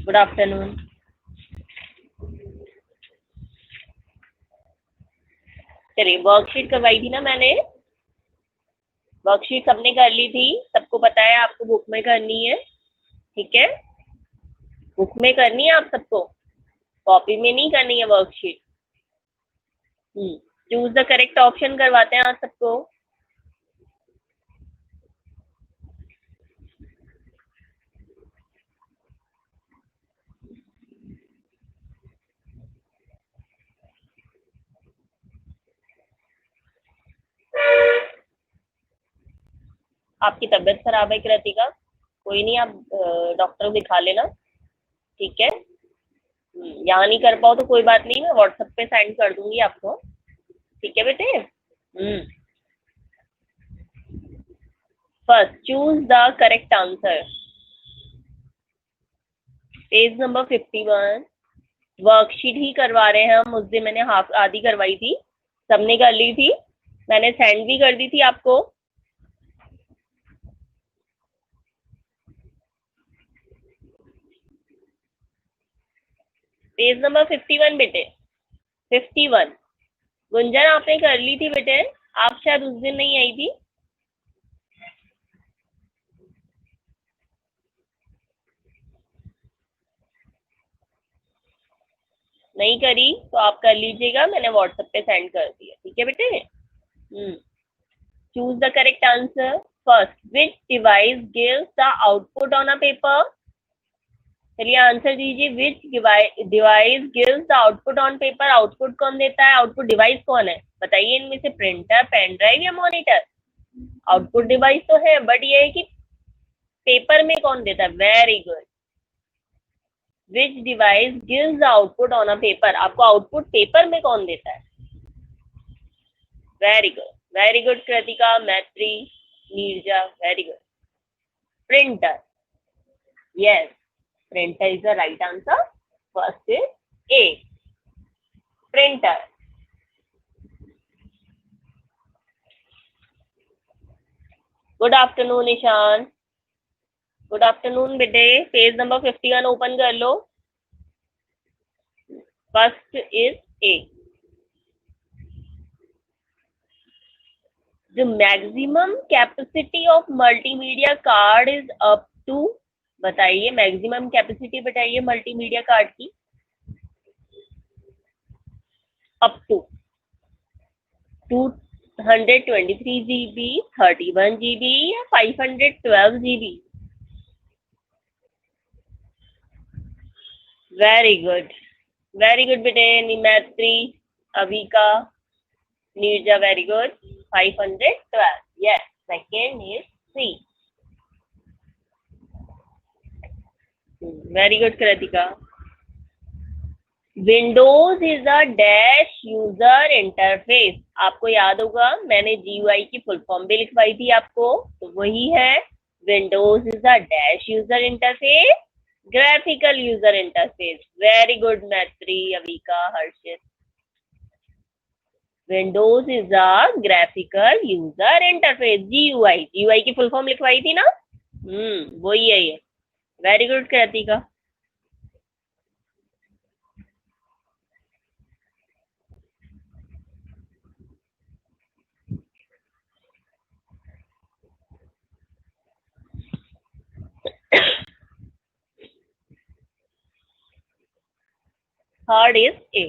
Good afternoon. चलिए, worksheet करवाई थी ना मैंने। वर्कशीट सबने कर ली थी, सबको पता है आपको बुक में करनी है। ठीक है, बुक में करनी है आप सबको, कॉपी में नहीं करनी है worksheet. Choose the correct option करवाते हैं आप सबको। आपकी तबीयत खराब है कृतिका? कोई नहीं, आप डॉक्टर को दिखा लेना। ठीक है। यहाँ नहीं कर पाओ तो कोई बात नहीं, मैं व्हाट्सएप पे सेंड कर दूंगी आपको। ठीक है बेटे। First choose the correct answer. Page number 51। Worksheet ही करवा रहे हैं हम। उस दिन मैंने हाफ आधी करवाई थी, सबने कर ली थी, मैंने सेंड भी कर दी थी आपको। पेज नंबर 51 बेटे, 51। गुंजन आपने कर ली थी बेटे, आप शायद उस दिन नहीं आई थी। नहीं करी तो आप कर लीजिएगा, मैंने व्हाट्सएप पे सेंड कर दिया। ठीक है बेटे। Choose the correct answer. First, which device gives the output on a paper. चलिए आंसर दीजिए। विच device gives the output on paper. Output कौन देता है? आउटपुट डिवाइस कौन है बताइए इनमें से? प्रिंटर, पेन ड्राइव या मॉनिटर? आउटपुट डिवाइस तो है, बट ये है कि पेपर में कौन देता है। Very good. Which device gives the output on a paper. आपको आउटपुट पेपर में कौन देता है? Very good, very good Kritika, Maitri, Neeraja, very good. Printer. Yes, printer is the right answer. First is A, printer. Good afternoon Ishaan. Good afternoon बेटे। Page number 51 open कर लो। First is A. The maximum capacity of multimedia card is up to। बताइए maximum capacity बताइए multimedia card की। Up to 223 GB, 31 GB या 512 GB? Very good, very good बेटे। Nimaitri, Avika, Neeraja, very good. 512। Yes, second is C. Very good Kritika. Windows is a dash user interface. आपको याद होगा मैंने GUI की फुल फॉर्म भी लिखवाई थी आपको, तो वही है। Windows is a dash user interface, graphical user interface. Very good Maitri, Avika, Harshit. Windows is a graphical user interface, GUI की फुल फॉर्म लिखवाई थी ना। वही है ये। Very good Kritika. Third is A.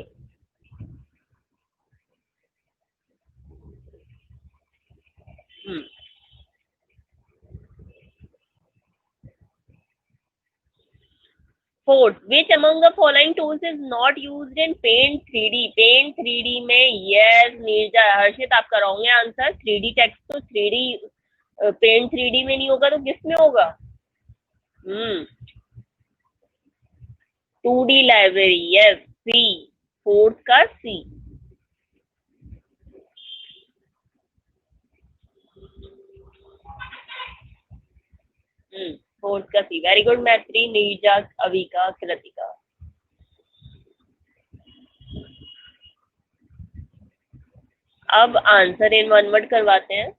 Fourth, which among the following tools is not used in Paint 3D? Paint 3D में yes, Neerja, हर्षित आपका wrong है आंसर। 3D टेक्स्ट तो 3D पेंट 3D में नहीं होगा तो किस में होगा? 2D library. यस, सी। फोर्थ का सी। फोर्थ का सी। वेरी गुड मैत्री, नीरजा, अविका, कृतिका। अब आंसर इन वन वर्ड करवाते हैं।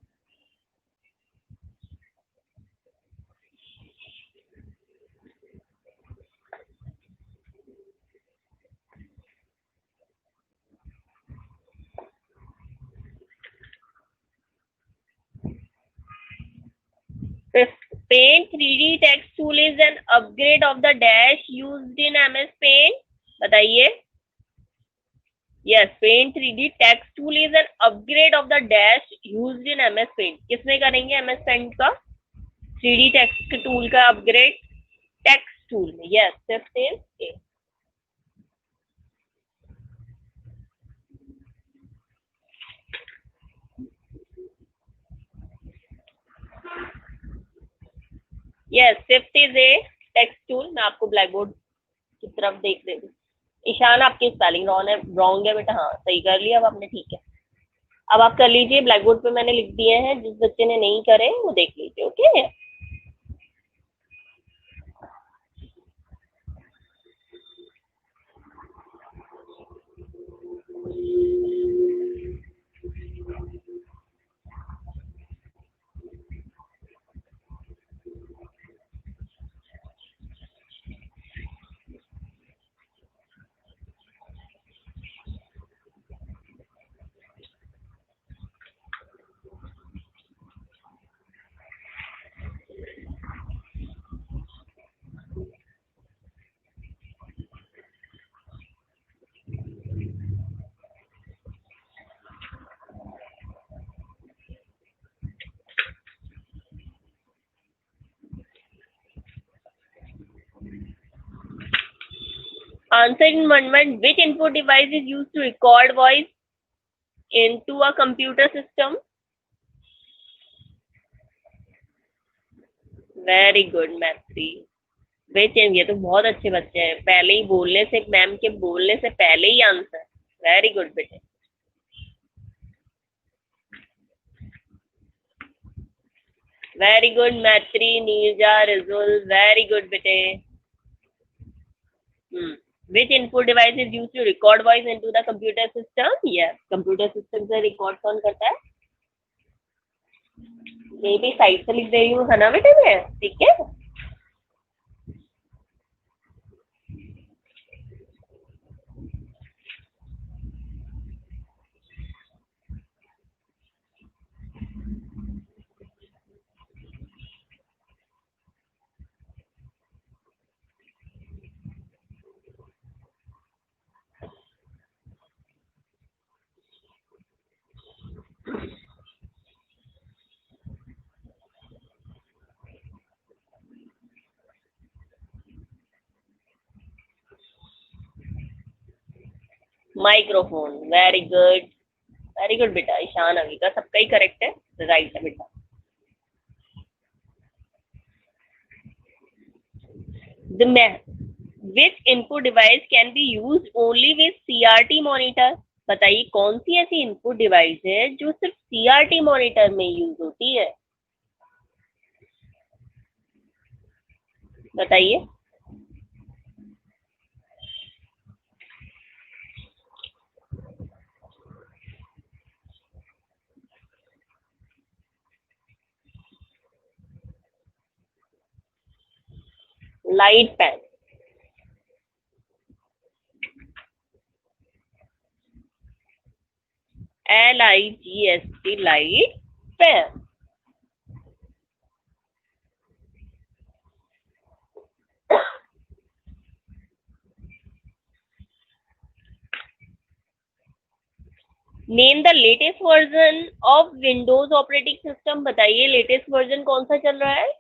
Paint 3D text tool is an upgrade of the dash used in MS Paint. बताइए. Yes, Paint 3D text tool is an upgrade of the dash used in MS Paint. किसमें करेंगे MS Paint का 3D text tool का upgrade? Text tool में. Yes, fifth is A. Yes, fifth is A, text tool. मैं आपको black board की तरफ देख रही हूँ. ईशान आपकी स्पेलिंग रॉन्ग है बेटा. हाँ, सही कर लिया अब आपने. ठीक है, अब आप कर लीजिए. ब्लैक बोर्ड पे मैंने लिख दिए हैं. जिस बच्चे ने नहीं करे वो देख लीजिए. Okay. Answer in one word. Which input device is used to record voice into a computer system? Very good, Maitri. Which? ये तो बहुत अच्छे बच्चे हैं. पहले ही बोलने से, मैम के बोलने से पहले ही आंसर. वेरी गुड बेटे. वेरी गुड मैत्री, नीरजा, रिजुल. वेरी गुड बेटे. Which input device is used to record voice into the computer system? Yes, computer system से record कौन करता है? ये भी साइड से लिख दे रही हूँ, है ना बेटे मैं. ठीक है. माइक्रोफोन. वेरी गुड बेटा. ईशान अभी का सबका ही करेक्ट है. राइट है बेटा. Which input device can be used only with CRT monitor? बताइए कौन सी ऐसी इनपुट डिवाइस है जो सिर्फ CRT मॉनिटर में यूज होती है? बताइए. Light fan. LIGHT, light fan. Name the latest version of Windows operating system. बताइए लेटेस्ट वर्जन कौन सा चल रहा है?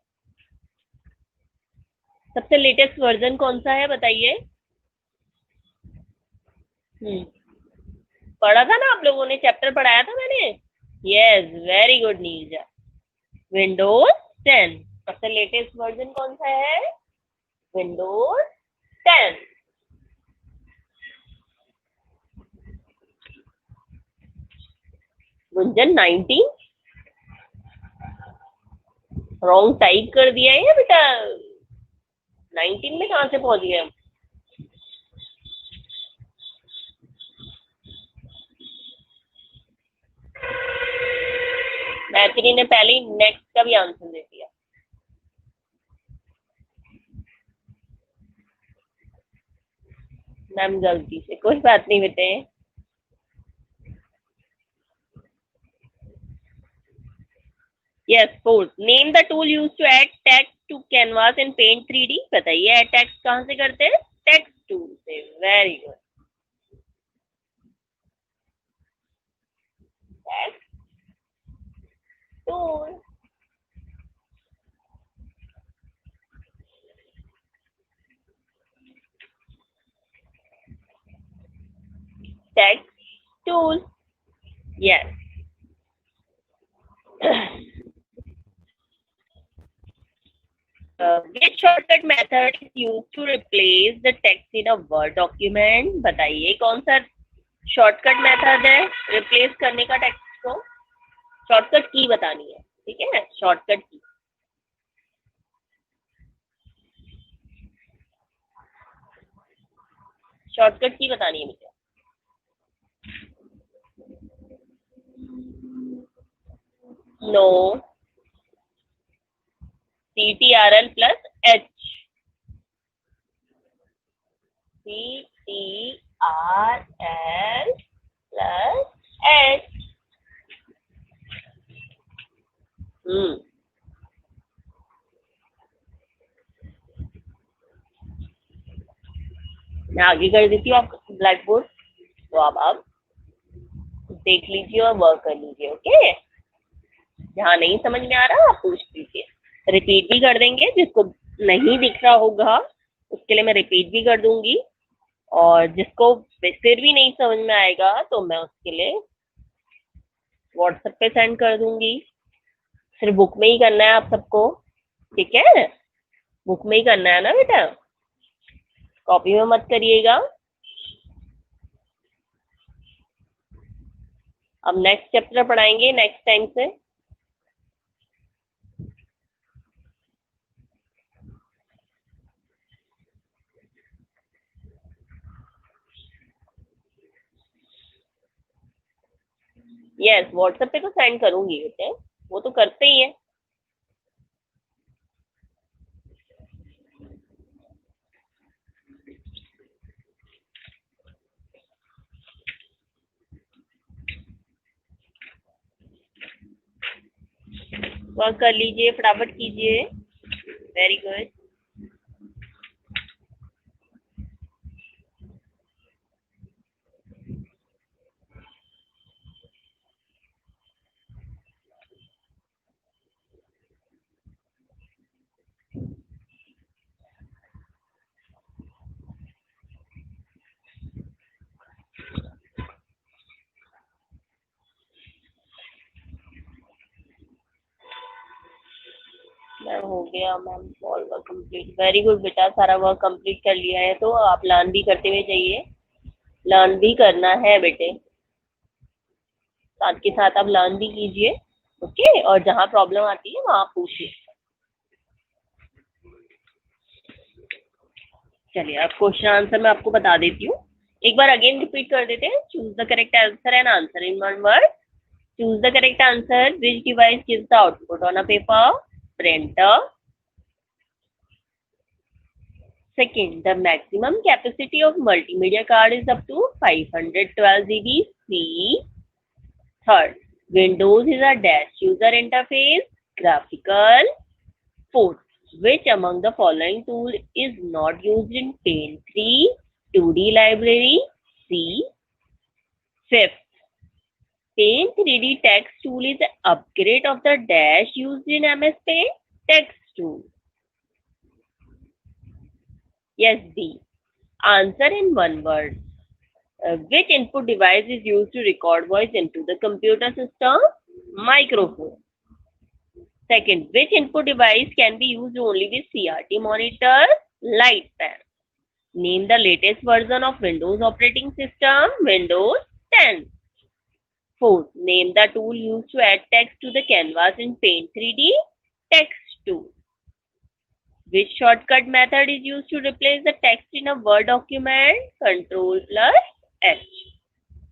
सबसे लेटेस्ट वर्जन कौन सा है बताइए. पढ़ा था ना आप लोगों ने, चैप्टर पढ़ाया था मैंने. Yes, very good Neerja. Windows 10. सबसे लेटेस्ट वर्जन कौन सा है? विंडोज 10. गुंजन 19. रॉन्ग टाइप कर दिया है बेटा. 19 में कहां से पहुंच गए हम? मैथिली ने पहले ही नेक्स्ट का भी आंसर दे दिया. मैम गलती से. कोई बात नहीं बेटे. Yes, fourth. Name the tool used to add text to canvas in Paint 3D. बताइए add text कहाँ से करते हैं? Text tool से. Very good. Text tool. Text tool. Yes. Which shortcut method is used to replace the text in a Word document? बताइए कौन सा shortcut method है रिप्लेस करने का टेक्स्ट को? शॉर्टकट की बतानी है, ठीक है? शॉर्टकट की. शॉर्टकट की बतानी है मुझे. No. CTRL plus H. CTRL plus H. मैं आगे कर देती हूँ आपका ब्लैक बोर्ड, तो आप देख लीजिए और वर्क कर लीजिए. ओके, जहाँ नहीं समझ में आ रहा आप पूछ लीजिए. रिपीट भी कर देंगे, जिसको नहीं दिख रहा होगा उसके लिए मैं रिपीट भी कर दूंगी, और जिसको फिर भी नहीं समझ में आएगा तो मैं उसके लिए व्हाट्सएप पे सेंड कर दूंगी. सिर्फ बुक में ही करना है आप सबको, ठीक है? बुक में ही करना है ना बेटा, कॉपी में मत करिएगा. अब नेक्स्ट चैप्टर पढ़ाएंगे नेक्स्ट टाइम से. यस, व्हाट्सएप पे तो सेंड करूंगी बेटे, वो तो करते ही है. वर्क कर लीजिए, फटाफट कीजिए. Very good. हो गया ma'am, all work complete. Very good बेटा, सारा वर्क कंप्लीट कर लिया है तो आप लर्न भी करते हुए जाइए. लर्न भी करना है बेटे, साथ के साथ आप लर्न भी कीजिए. ओके, और जहाँ प्रॉब्लम आती है वहाँ पूछिए. चलिए, अब क्वेश्चन आंसर मैं आपको बता देती हूँ. एक बार अगेन रिपीट कर देते हैं. Choose the correct answer and answer in one word. Choose the correct answer. Which device gives the output on a paper? Printer. Second, the maximum capacity of multimedia card is up to 512 GB. C. Third, Windows is a dash user interface. Graphical. Fourth, which among the following tool is not used in Paint 3 2D library? C. Fifth, Paint 3D text tool is an upgrade of the dash used in MS Paint text tool. Yes, B. Answer in one word. Which input device is used to record voice into the computer system? Microphone. Second, which input device can be used only with CRT monitor? Light pan. Name the latest version of Windows operating system. Windows 10. Fourth, name the tool used to add text to the canvas in Paint 3D. Text tool. Which shortcut method is used to replace the text in a Word document? Control plus H.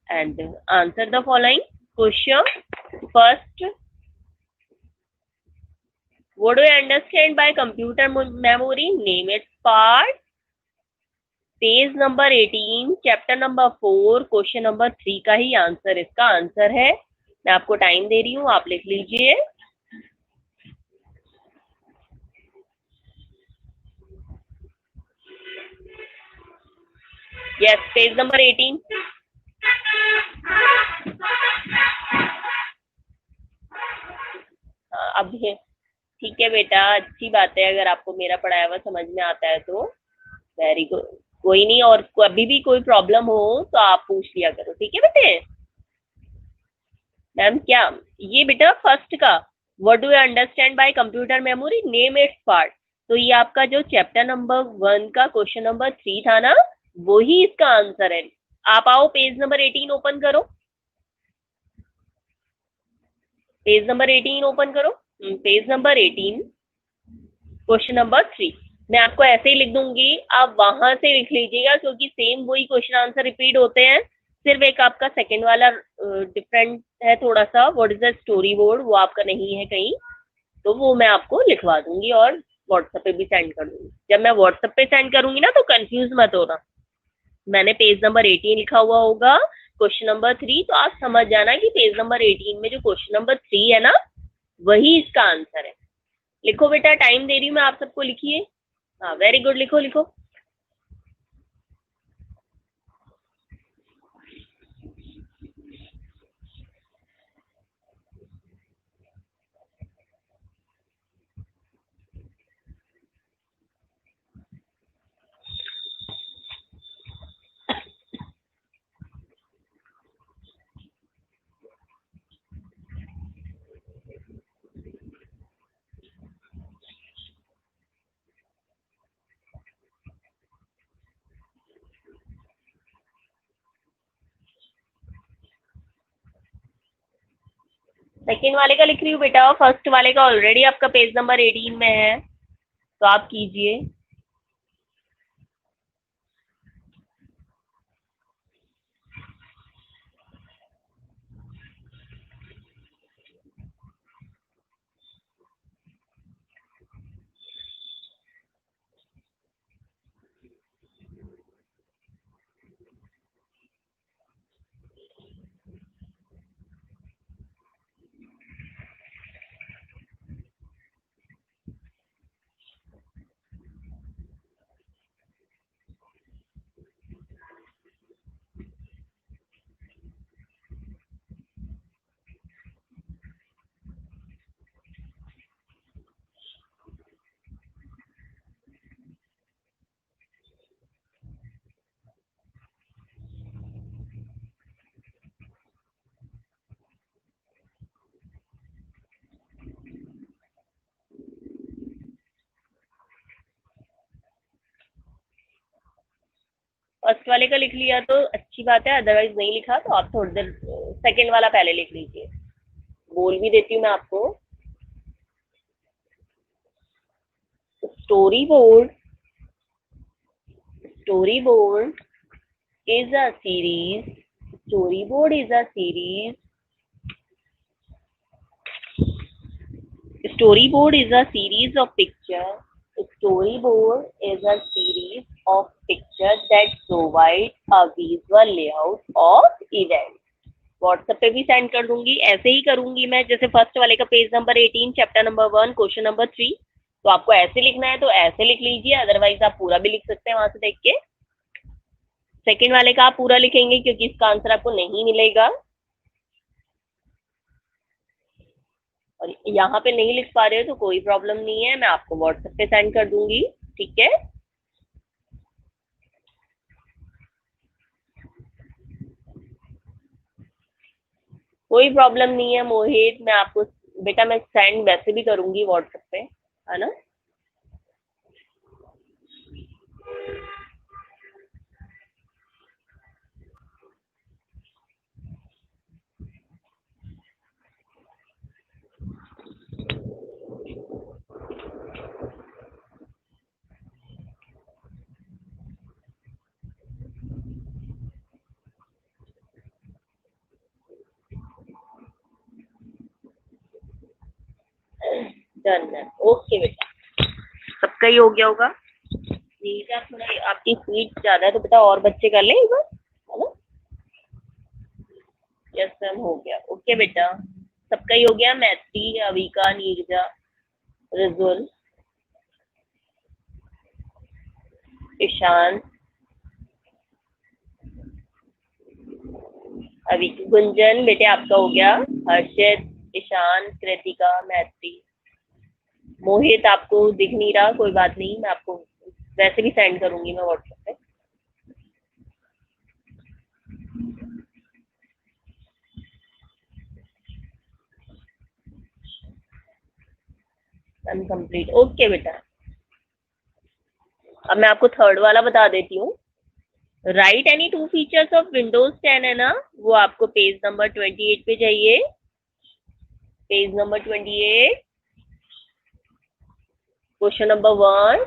And answer the following question. First, what do you understand by computer memory? Name its part. Page number 18, chapter number 4, question number 3 का ही answer इसका answer है. मैं आपको time दे रही हूँ, आप लिख लीजिए. Yes, page number 18। अब ये ठीक है बेटा, अच्छी बात है, अगर आपको मेरा पढ़ाया हुआ समझ में आता है तो वेरी गुड। कोई नहीं, और कभी भी कोई प्रॉब्लम हो तो आप पूछ लिया करो, ठीक है बेटे। मैम क्या, ये बेटा फर्स्ट का, what do you understand by computer memory, name it's part. तो ये आपका जो चैप्टर नंबर 1 का क्वेश्चन नंबर 3 था ना, वो ही इसका आंसर है। आप आओ, पेज नंबर 18 ओपन करो, पेज नंबर 18 ओपन करो। Page number 18 question number 3। मैं आपको ऐसे ही लिख दूंगी, आप वहां से लिख लीजिएगा, क्योंकि सेम वही क्वेश्चन आंसर रिपीट होते हैं, सिर्फ एक आपका सेकंड वाला डिफरेंट है थोड़ा सा। What is the story board, वो आपका नहीं है कहीं, तो वो मैं आपको लिखवा दूंगी और व्हाट्सएप पे भी सेंड कर दूंगी। जब मैं व्हाट्सएप पे सेंड करूंगी ना, तो कंफ्यूज मत होना। मैंने पेज नंबर 18 लिखा हुआ होगा, क्वेश्चन नंबर 3, तो आप समझ जाना कि पेज नंबर 18 में जो क्वेश्चन नंबर 3 है ना, वही इसका आंसर है। लिखो बेटा, टाइम दे रही हूँ मैं, आप सबको लिखिए। हाँ वेरी गुड, लिखो लिखो। सेकेंड वाले का लिख रही हूँ बेटा, फर्स्ट वाले का ऑलरेडी आपका पेज नंबर 18 में है, तो आप कीजिए। फर्स्ट वाले का लिख लिया तो अच्छी बात है, अदरवाइज नहीं लिखा तो आप थोड़ी देर सेकेंड वाला पहले लिख लीजिए। बोल भी देती हूँ मैं आपको। Story board, story board is a series, storyboard is a series, storyboard is a series of pictures, storyboard is a series of pictures that provide a visual layout of event। WhatsApp पे भी send कर दूंगी, ऐसे ही करूंगी मैं जैसे first वाले का page number 18 chapter number 1 question number 3। तो आपको ऐसे लिखना है तो ऐसे लिख लीजिए, अदरवाइज आप पूरा भी लिख सकते हैं वहां से देख के। सेकेंड वाले का आप पूरा लिखेंगे क्योंकि इसका आंसर आपको नहीं मिलेगा, और यहाँ पे नहीं लिख पा रहे हो तो कोई प्रॉब्लम नहीं है, मैं आपको व्हाट्सएप पे सेंड कर दूंगी, ठीक है। कोई प्रॉब्लम नहीं है मोहित, मैं आपको बेटा मैं सेंड वैसे भी करूंगी व्हाट्सएप पे, है ना। डन है, ओके बेटा, सबका ही हो गया होगा। नीचा थोड़ा आपकी स्पीड ज्यादा है तो बेटा और बच्चे कर लें एक बार, है ना। यस मैम, हो गया, ओके बेटा, सबका ही हो गया। मैत्री, अविका, नीरजा, रिजुल, ईशान, अभी गुंजन बेटे आपका हो गया, हर्षित, ईशान, कृतिका, मैत्री, मोहित आपको दिख नहीं रहा, कोई बात नहीं, मैं आपको वैसे भी सेंड करूंगी मैं व्हाट्सएप पे। अनकम्प्लीट, ओके बेटा। अब मैं आपको थर्ड वाला बता देती हूँ। Right any two features of Windows 10 है ना, वो आपको पेज नंबर 28 पे चाहिए। Page number 28, question number 1।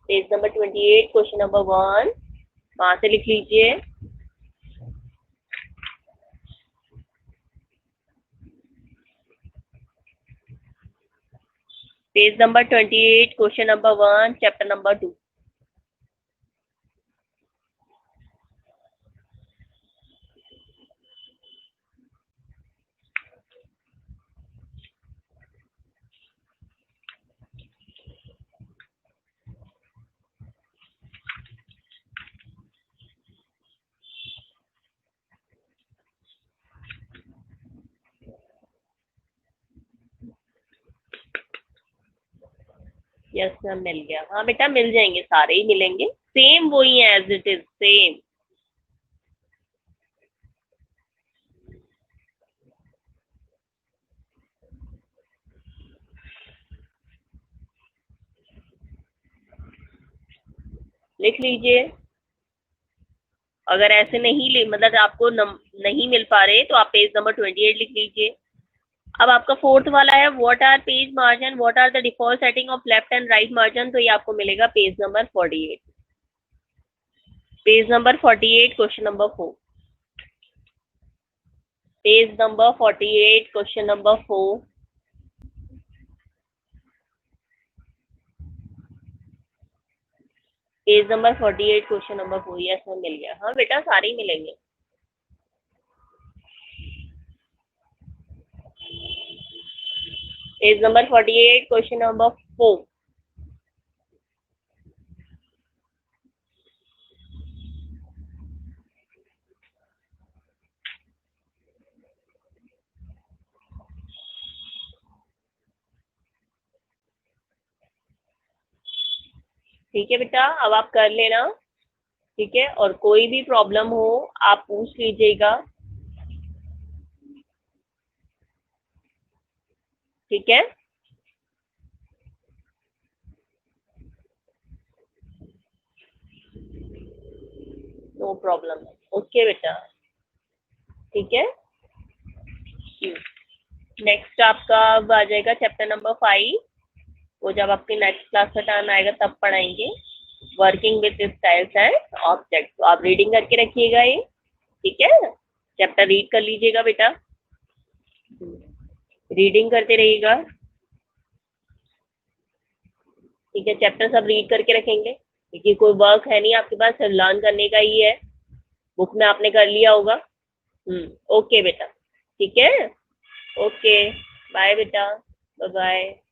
Page number 28, question number 1, वहां से लिख लीजिए। Page number 28, question number 1, chapter number 2। Yes ma'am, मिल गया। हाँ बेटा, मिल जाएंगे, सारे ही मिलेंगे, सेम वही है, एज इट इज सेम। लिख लीजिए। अगर ऐसे नहीं मतलब आपको नहीं मिल पा रहे तो आप पेज नंबर 28 लिख लीजिए। अब आपका फोर्थ वाला है, what are page margin, what are the default setting of left and right margin, तो ये आपको मिलेगा page number 48। Page number 48, question number 4। Page number 48, question number 4। Page number 48, question number 4। Yes ma'am, मिल गया। हाँ बेटा, सारे ही मिलेंगे। Page number 48, question number 4। ठीक है बेटा, अब आप कर लेना। ठीक है, और कोई भी प्रॉब्लम हो आप पूछ लीजिएगा। ठीक है, नो प्रॉब्लम। ओके बेटा, ठीक है। नेक्स्ट आपका अब आ जाएगा चैप्टर नंबर 5। वो जब आपकी नेक्स्ट क्लास का टाइम आएगा तब पढ़ाएंगे, working with styles and object. तो आप रीडिंग करके रखिएगा ये। ठीक है, चैप्टर रीड कर लीजिएगा बेटा, रीडिंग करते रहिएगा। ठीक है, चैप्टर सब रीड करके रखेंगे, क्योंकि कोई वर्क है नहीं आपके पास, सिर्फ लर्न करने का ही है। बुक में आपने कर लिया होगा। ओके बेटा, ठीक है। ओके, बाय बेटा, बाय बाय।